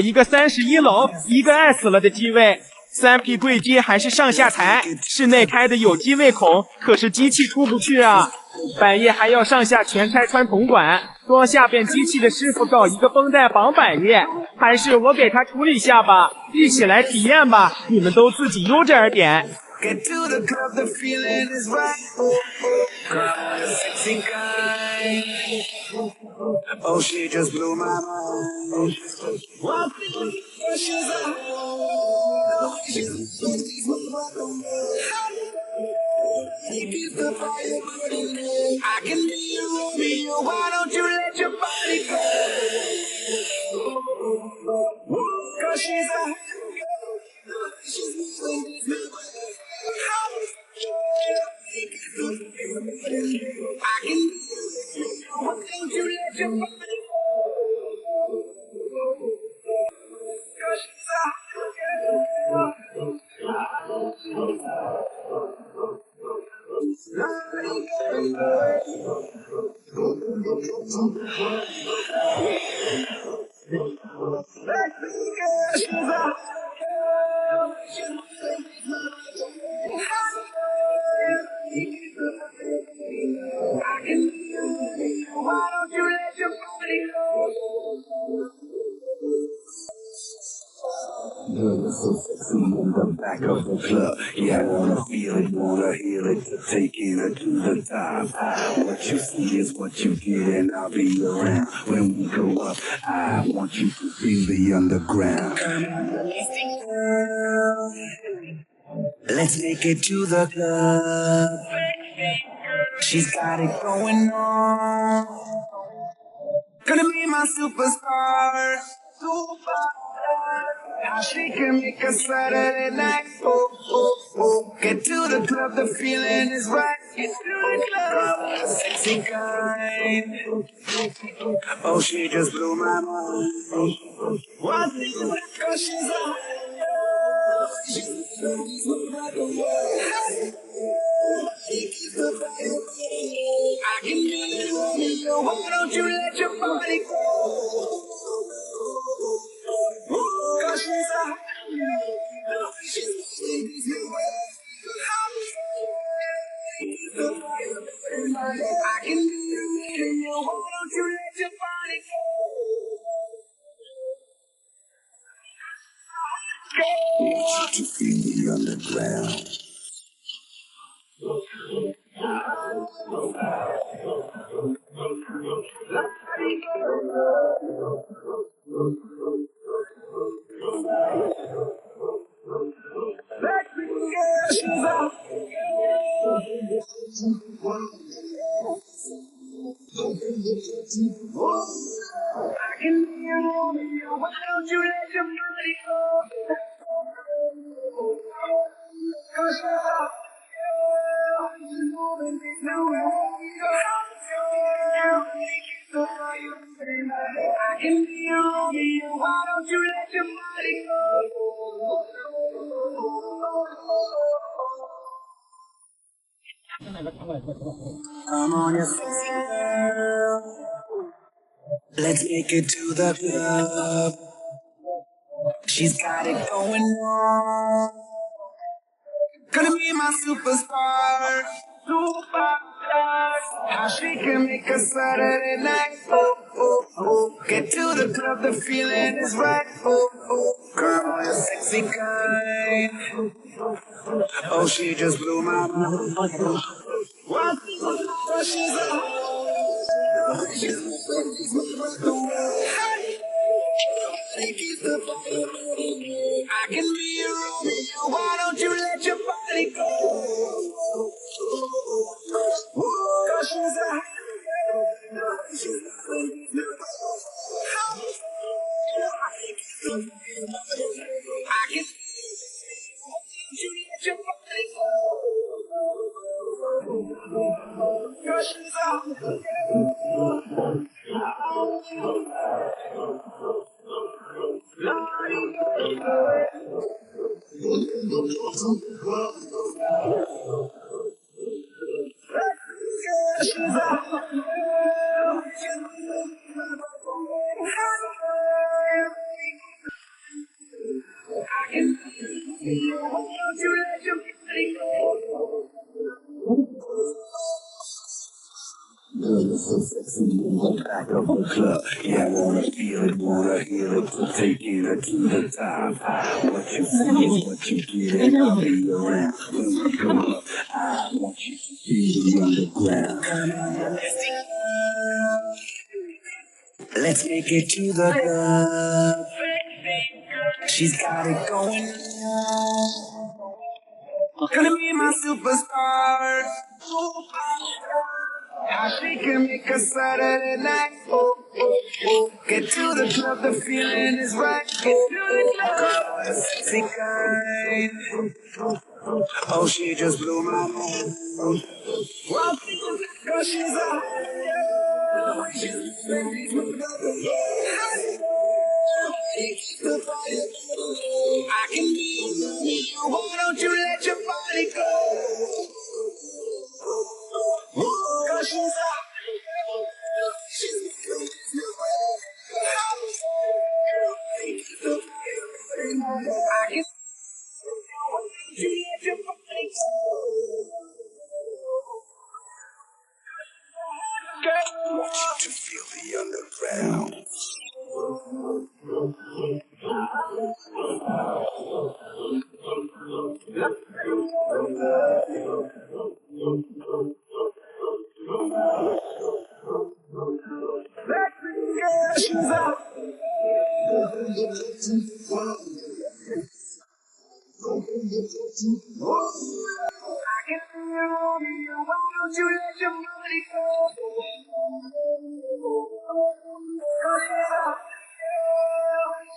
一个31楼，一个爱死了的机位。3P 柜机还是上下抬，室内开的有机位孔，可是机器出不去啊。百叶还要上下全拆穿铜管，装下边机器的师傅搞一个绷带绑百叶，还是我给他处理下吧，一起来体验吧，你们都自己悠着点。Get to the club, the feeling is right. Oh, oh, girl, you're sexy kind. Oh, she just blew my mind. One thing, she's a she keeps the fire burning. I can be your Romeo. Why don't you let your body go? 'Cause she's a she's I can be why don't you let your body go? 'Cause she's a why don't you let your body go? You're so sexy in the back of the club. Yeah, I wanna feel it, wanna heal it, taking it to the top. What you see is what you get, and I'll be around when we go up. I want you to feel the underground. Let's make it to the club. She's got it going on. Gonna be my superstar. How she can make a Saturday night. Oh, oh, oh. Get to the club, the feeling is right. Get to the club, sexy kind. Oh, she just blew my mind. One thing, 'cause she's a I can be your Romeo. Why don't you let your body go? 'Cause she's a I can be your Romeo. Why don't you let your body go? I want you to feel the underground. I can be your Romeo. Why don't you let your body go? 'Cause I can be your Romeo. Why don't you let your body go? Come on, yourself. Let's make it to the club. She's got it going on. Gonna be my superstar. Superstar. How she can make a Saturday night. Oh, oh, oh. Get to the club, the feeling is right. Oh, oh. Girl, you're sexy kind. Oh, she just blew my mind. What? She's a I can be your Romeo. Why don't you let your body go? 'Cause she's a I can you let your body go. 'Cause she's a Don't you let your body go. Girl, you're so sexy in the back of the club. Yeah, I wanna feel it, wanna hear it, to take it to the top. What you see is what you get, I'll be around when we go up. I want you to feel the underground. Come on, let's make it to the club. She's got it going on. Gonna be my superstar. How she can make a Saturday night. Oh, oh, oh. Get to the club, the feeling is right. Get to the club, a sexy kind. Oh, she just blew my mind. Well, cause she's a hot girl. She's I can be me. Why don't you let your body go? Cause she's a I can you let your body go. I want you to feel the underground. She's a I can feel you. Why don't you let your body go?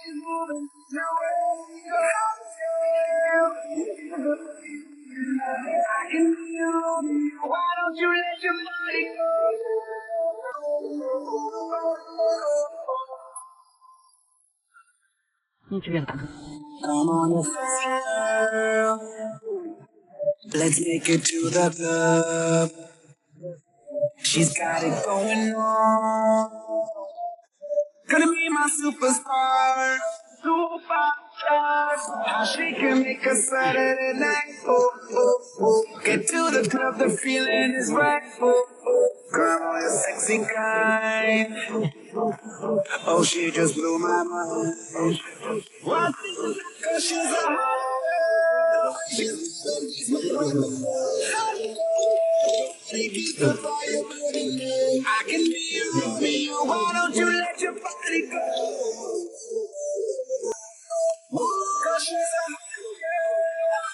She's moving nowhere. I can feel you. Why don't you let your body go? Come on, girl. Let's make it to the club. She's got it going on. Gonna be my superstar. Superstar. How she can make a Saturday night. Oh, oh, oh. Get to the club, the feeling is right. Oh, oh. Girl, you're sexy kind. Oh, she just blew my mind. What? Cause she's a hot girl. I can be with me. Why don't you let your body go? Cause she's a hot girl.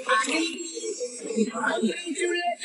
I can be. Why don't you let